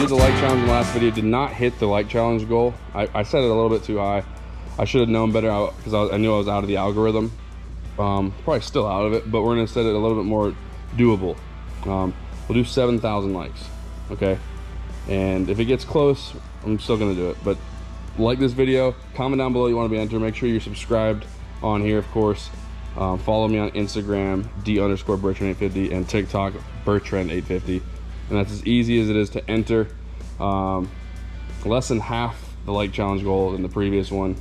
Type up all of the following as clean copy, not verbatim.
did the like challenge in the last video. Did not hit the like challenge goal. I set it a little bit too high. I should have known better because I knew I was out of the algorithm. Probably still out of it, but we're gonna set it a little bit more doable. We'll do 7,000 likes, okay? And if it gets close, I'm still gonna do it. But like this video, comment down below you want to be entered. Make sure you're subscribed on here, of course. Follow me on Instagram, D_Bertrand850, and TikTok, Bertrand850. And that's as easy as it is to enter. Less than half the like challenge goal than the previous one.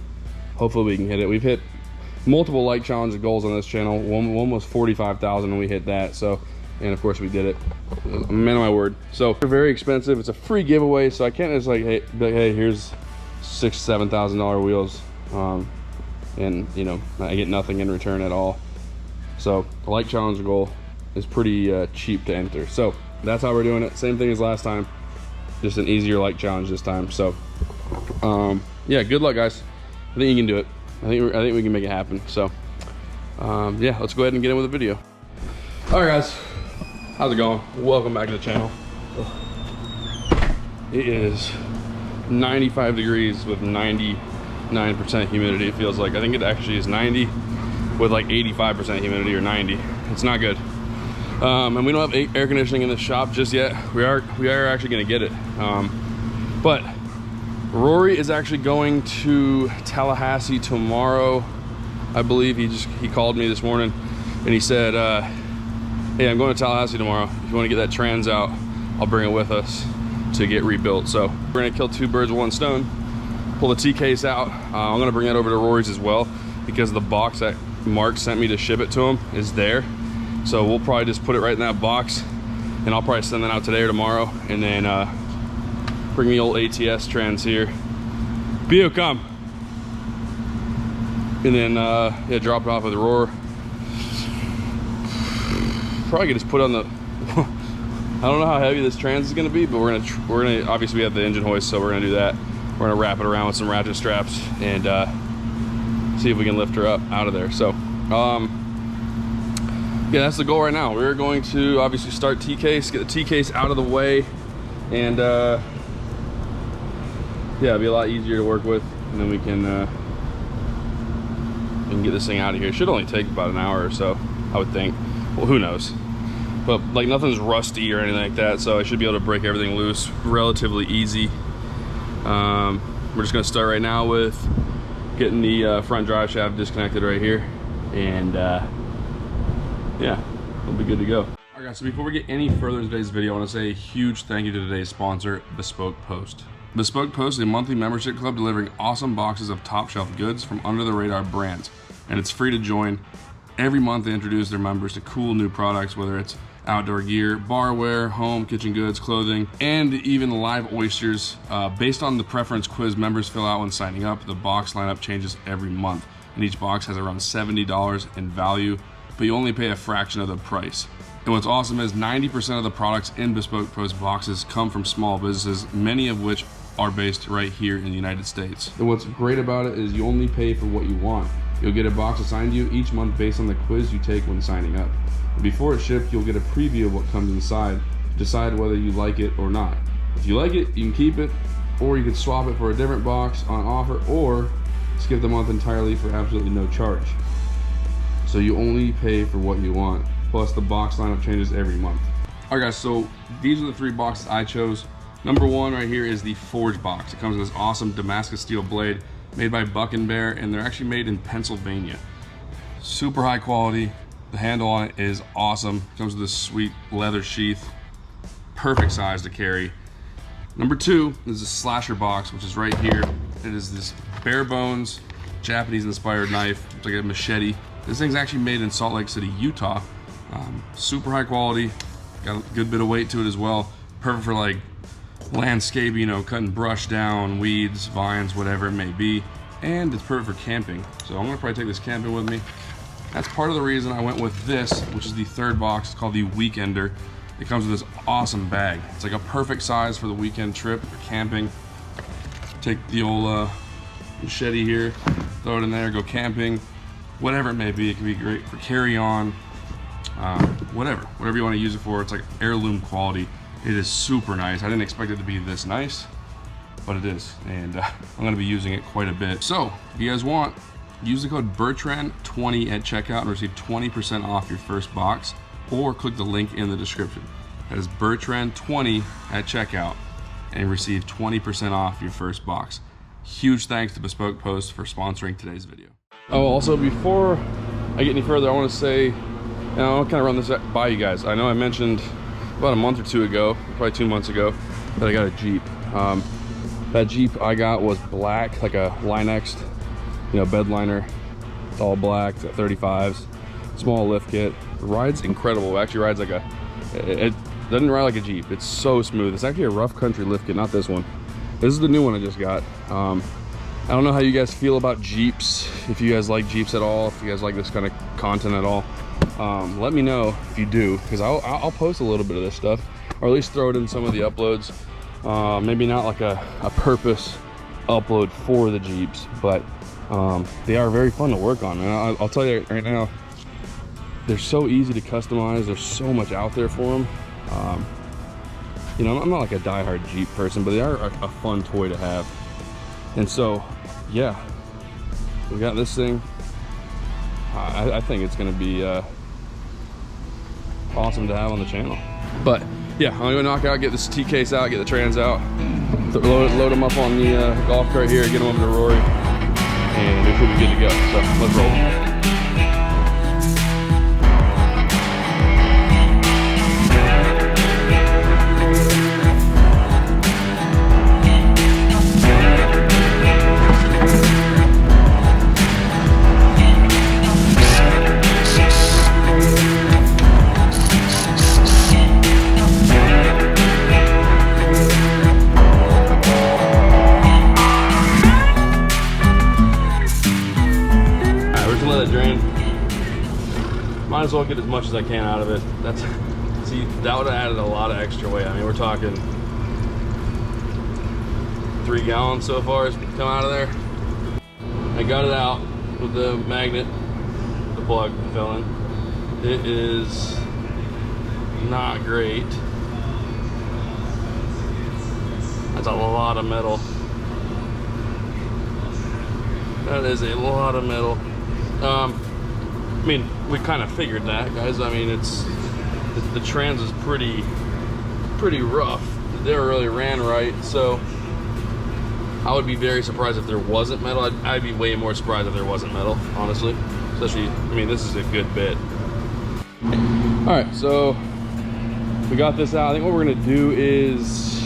Hopefully we can hit it. We've hit multiple like challenge goals on this channel. One was 45,000 and we hit that. So, and of course we did it. I'm a man of my word. So they're very expensive. It's a free giveaway, so I can't just like, hey, here's $6,000–7,000 wheels. And you know, I get nothing in return at all. So the like challenge goal is pretty cheap to enter. So that's how we're doing it. Same thing as last time, just an easier like challenge this time. So yeah, good luck guys. I think you can do it. I think we can make it happen. So yeah, let's go ahead and get in with the video. All right guys, how's it going? Welcome back to the channel. It is 95 degrees with 99% humidity. It feels like, I think it actually is 90 with like 85% humidity or 90. It's not good. And we don't have air conditioning in the shop just yet. We are actually gonna get it. But Rory is actually going to Tallahassee tomorrow. I believe he called me this morning and he said, hey, I'm going to Tallahassee tomorrow. If you want to get that trans out, I'll bring it with us to get rebuilt. So we're gonna kill two birds with one stone. Pull the T case out. I'm gonna bring that over to Rory's as well because the box that Mark sent me to ship it to him is there. So we'll probably just put it right in that box and I'll probably send that out today or tomorrow, and then bring the old ATS trans here. Bio, come. And then yeah, drop it off with Roar. Probably could just put on the I don't know how heavy this trans is gonna be, but we're gonna obviously we have the engine hoist, so we're gonna do that. We're gonna wrap it around with some ratchet straps and see if we can lift her up out of there. So yeah, that's the goal right now. We're going to obviously start T-case, get the T-case out of the way, and yeah, it'll be a lot easier to work with, and then we can get this thing out of here. It should only take about an hour or so, I would think. Well, who knows? But like nothing's rusty or anything like that, so I should be able to break everything loose relatively easy. We're just gonna start right now with getting the front drive shaft disconnected right here, and yeah, we'll be good to go. All right guys, so before we get any further in today's video, I want to say a huge thank you to today's sponsor, Bespoke Post. Bespoke Post is a monthly membership club delivering awesome boxes of top shelf goods from under the radar brands, and it's free to join. Every month they introduce their members to cool new products, whether it's outdoor gear, barware, home, kitchen goods, clothing, and even live oysters. Based on the preference quiz members fill out when signing up, the box lineup changes every month, and each box has around $70 in value, but you only pay a fraction of the price. And what's awesome is 90% of the products in Bespoke Post boxes come from small businesses, many of which are based right here in the United States. And what's great about it is you only pay for what you want. You'll get a box assigned to you each month based on the quiz you take when signing up. Before it's shipped, you'll get a preview of what comes inside to decide whether you like it or not. If you like it, you can keep it, or you can swap it for a different box on offer, or skip the month entirely for absolutely no charge. So you only pay for what you want. Plus the box lineup changes every month. All right guys, so these are the three boxes I chose. Number one right here is the Forge box. It comes with this awesome Damascus steel blade made by Buck and Bear, and they're actually made in Pennsylvania. Super high quality. The handle on it is awesome. It comes with this sweet leather sheath. Perfect size to carry. Number two is the Slasher box, which is right here. It is this bare bones, Japanese inspired knife. It's like a machete. This thing's actually made in Salt Lake City, Utah. Super high quality. Got a good bit of weight to it as well. Perfect for like landscape, you know, cutting brush down, weeds, vines, whatever it may be. And it's perfect for camping. So I'm gonna probably take this camping with me. That's part of the reason I went with this, which is the third box. It's called the Weekender. It comes with this awesome bag. It's like a perfect size for the weekend trip, for camping. Take the old machete here, throw it in there, go camping, whatever it may be. It can be great for carry on, whatever you want to use it for. It's like heirloom quality. It is super nice. I didn't expect it to be this nice, but it is. And I'm gonna be using it quite a bit. So if you guys want, use the code Bertrand20 at checkout and receive 20% off your first box, or click the link in the description. That is Bertrand20 at checkout and receive 20% off your first box. Huge thanks to Bespoke Post for sponsoring today's video. Oh, also before I get any further, I want to say, and I'll kind of run this by you guys. I know I mentioned about a month or two ago, probably 2 months ago, that I got a Jeep. That Jeep I got was black, like a Line-X, you know, bed liner. It's all black, 35s, small lift kit. It rides incredible. It actually rides like it doesn't ride like a Jeep. It's so smooth. It's actually a rough country lift kit, not this one. This is the new one I just got. I don't know how you guys feel about Jeeps, if you guys like Jeeps at all, if you guys like this kind of content at all. Let me know if you do, because I'll post a little bit of this stuff, or at least throw it in some of the uploads. Maybe not like a purpose upload for the Jeeps, but they are very fun to work on. And I'll tell you right now, they're so easy to customize. There's so much out there for them. You know, I'm not like a diehard Jeep person, but they are a fun toy to have. And so, yeah, we got this thing. I think it's gonna be awesome to have on the channel. But yeah, I'm gonna knock out, get this T-case out, get the trans out, load them up on the golf cart here, get them over to Rory, and we should be good to go. So let's roll. Might as well get as much as I can out of it. See, that would have added a lot of extra weight. I mean, we're talking 3 gallons so far has come out of there. I got it out with the magnet, the plug fell in. It is not great. That's a lot of metal. That is a lot of metal. I mean, we kind of figured that, guys. I mean, the trans is pretty rough. They never really ran right, so I would be very surprised if there wasn't metal. I'd be way more surprised if there wasn't metal, honestly. Especially, I mean, this is a good bit. All right, so we got this out. I think what we're gonna do is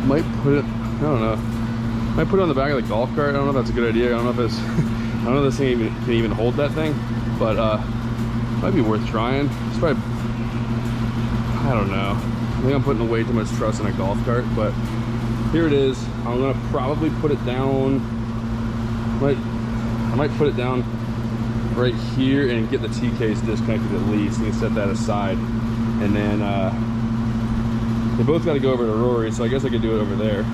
might put it, I don't know, might put it on the back of the golf cart. I don't know if that's a good idea. I don't know if it's I don't know if this thing can even hold that thing, but might be worth trying. It's probably, I don't know. I think I'm putting way too much trust in a golf cart, but here it is. I'm gonna probably put it down. I might put it down right here and get the T-case disconnected at least. And set that aside, and then they both got to go over to Rory, so I guess I could do it over there.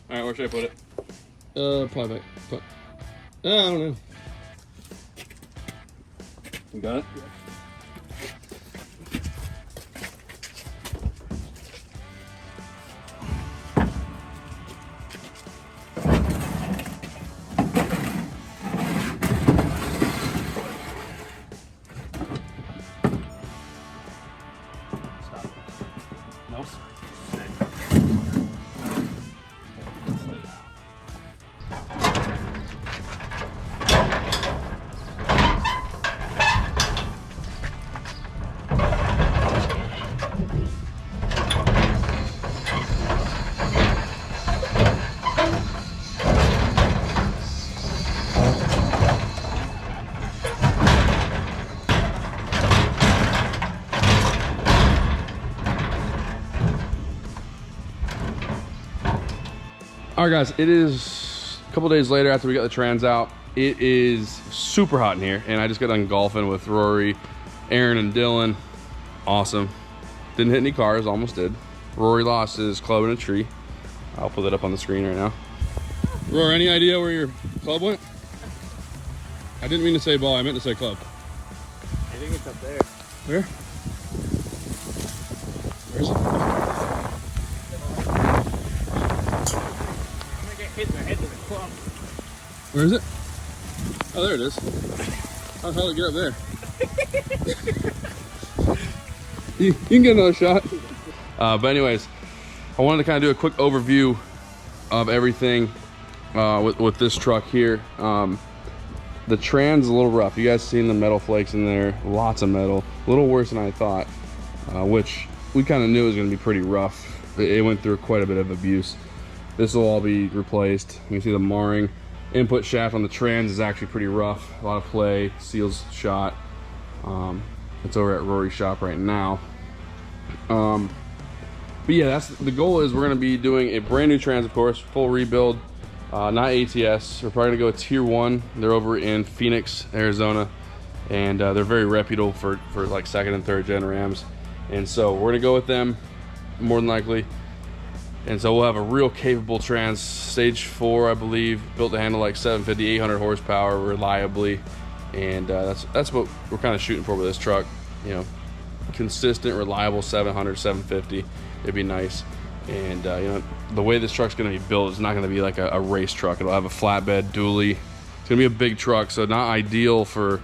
Where should I put it? Probably back. I don't know. You got it? Yeah. All right, guys, it is a couple days later after we got the trans out. It is super hot in here, and I just got done golfing with Rory, Aaron, and Dylan. Awesome. Didn't hit any cars, almost did. Rory lost his club in a tree. I'll put that up on the screen right now. Rory, any idea where your club went? I didn't mean to say ball, I meant to say club. I think it's up there. Where? Where is it? I'm gonna get hit in the head with a club. Where is it? Oh, there it is. How the hell did it get up there? you can get another shot. But anyways, I wanted to kind of do a quick overview of everything with this truck here. The trans is a little rough. You guys seen the metal flakes in there? Lots of metal. A little worse than I thought, which we kind of knew was going to be pretty rough. It went through quite a bit of abuse. This will all be replaced. You can see the marring. Input shaft on the trans is actually pretty rough. A lot of play, seals shot. It's over at Rory's shop right now. But yeah, that's the goal. Is we're going to be doing a brand new trans, of course, full rebuild. Not ATS. We're probably gonna go tier 1. They're over in Phoenix, Arizona, and they're very reputable for like 2nd and 3rd gen Rams. And so we're gonna go with them more than likely. And so we'll have a real capable trans, stage 4, I believe, built to handle like 750, 800 horsepower reliably. And that's what we're kind of shooting for with this truck. You know, consistent, reliable 700, 750. It'd be nice. And you know, the way this truck's going to be built is not going to be like a race truck. It'll have a flatbed dually. It's going to be a big truck, so not ideal for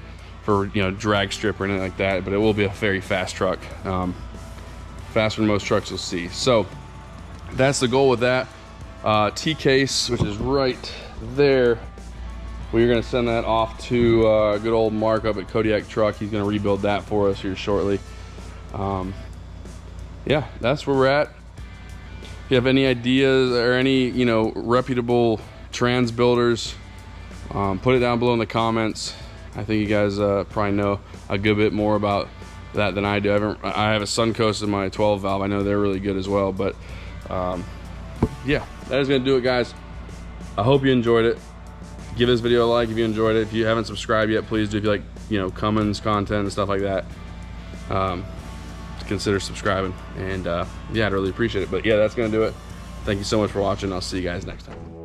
you know, drag strip or anything like that, but it will be a very fast truck, faster than most trucks you'll see. So that's the goal with that. T-case, which is right there, we're going to send that off to good old Mark up at Kodiak Truck. He's going to rebuild that for us here shortly. Yeah, that's where we're at. If you have any ideas or any, you know, reputable trans builders, put it down below in the comments. I think you guys probably know a good bit more about that than I do. I have a Suncoast in my 12 valve. I know they're really good as well. But yeah, that is going to do it, guys. I hope you enjoyed it. Give this video a like if you enjoyed it. If you haven't subscribed yet, please do. If you like, you know, Cummins content and stuff like that, consider subscribing. And yeah, I'd really appreciate it. But yeah, that's going to do it. Thank you so much for watching. I'll see you guys next time.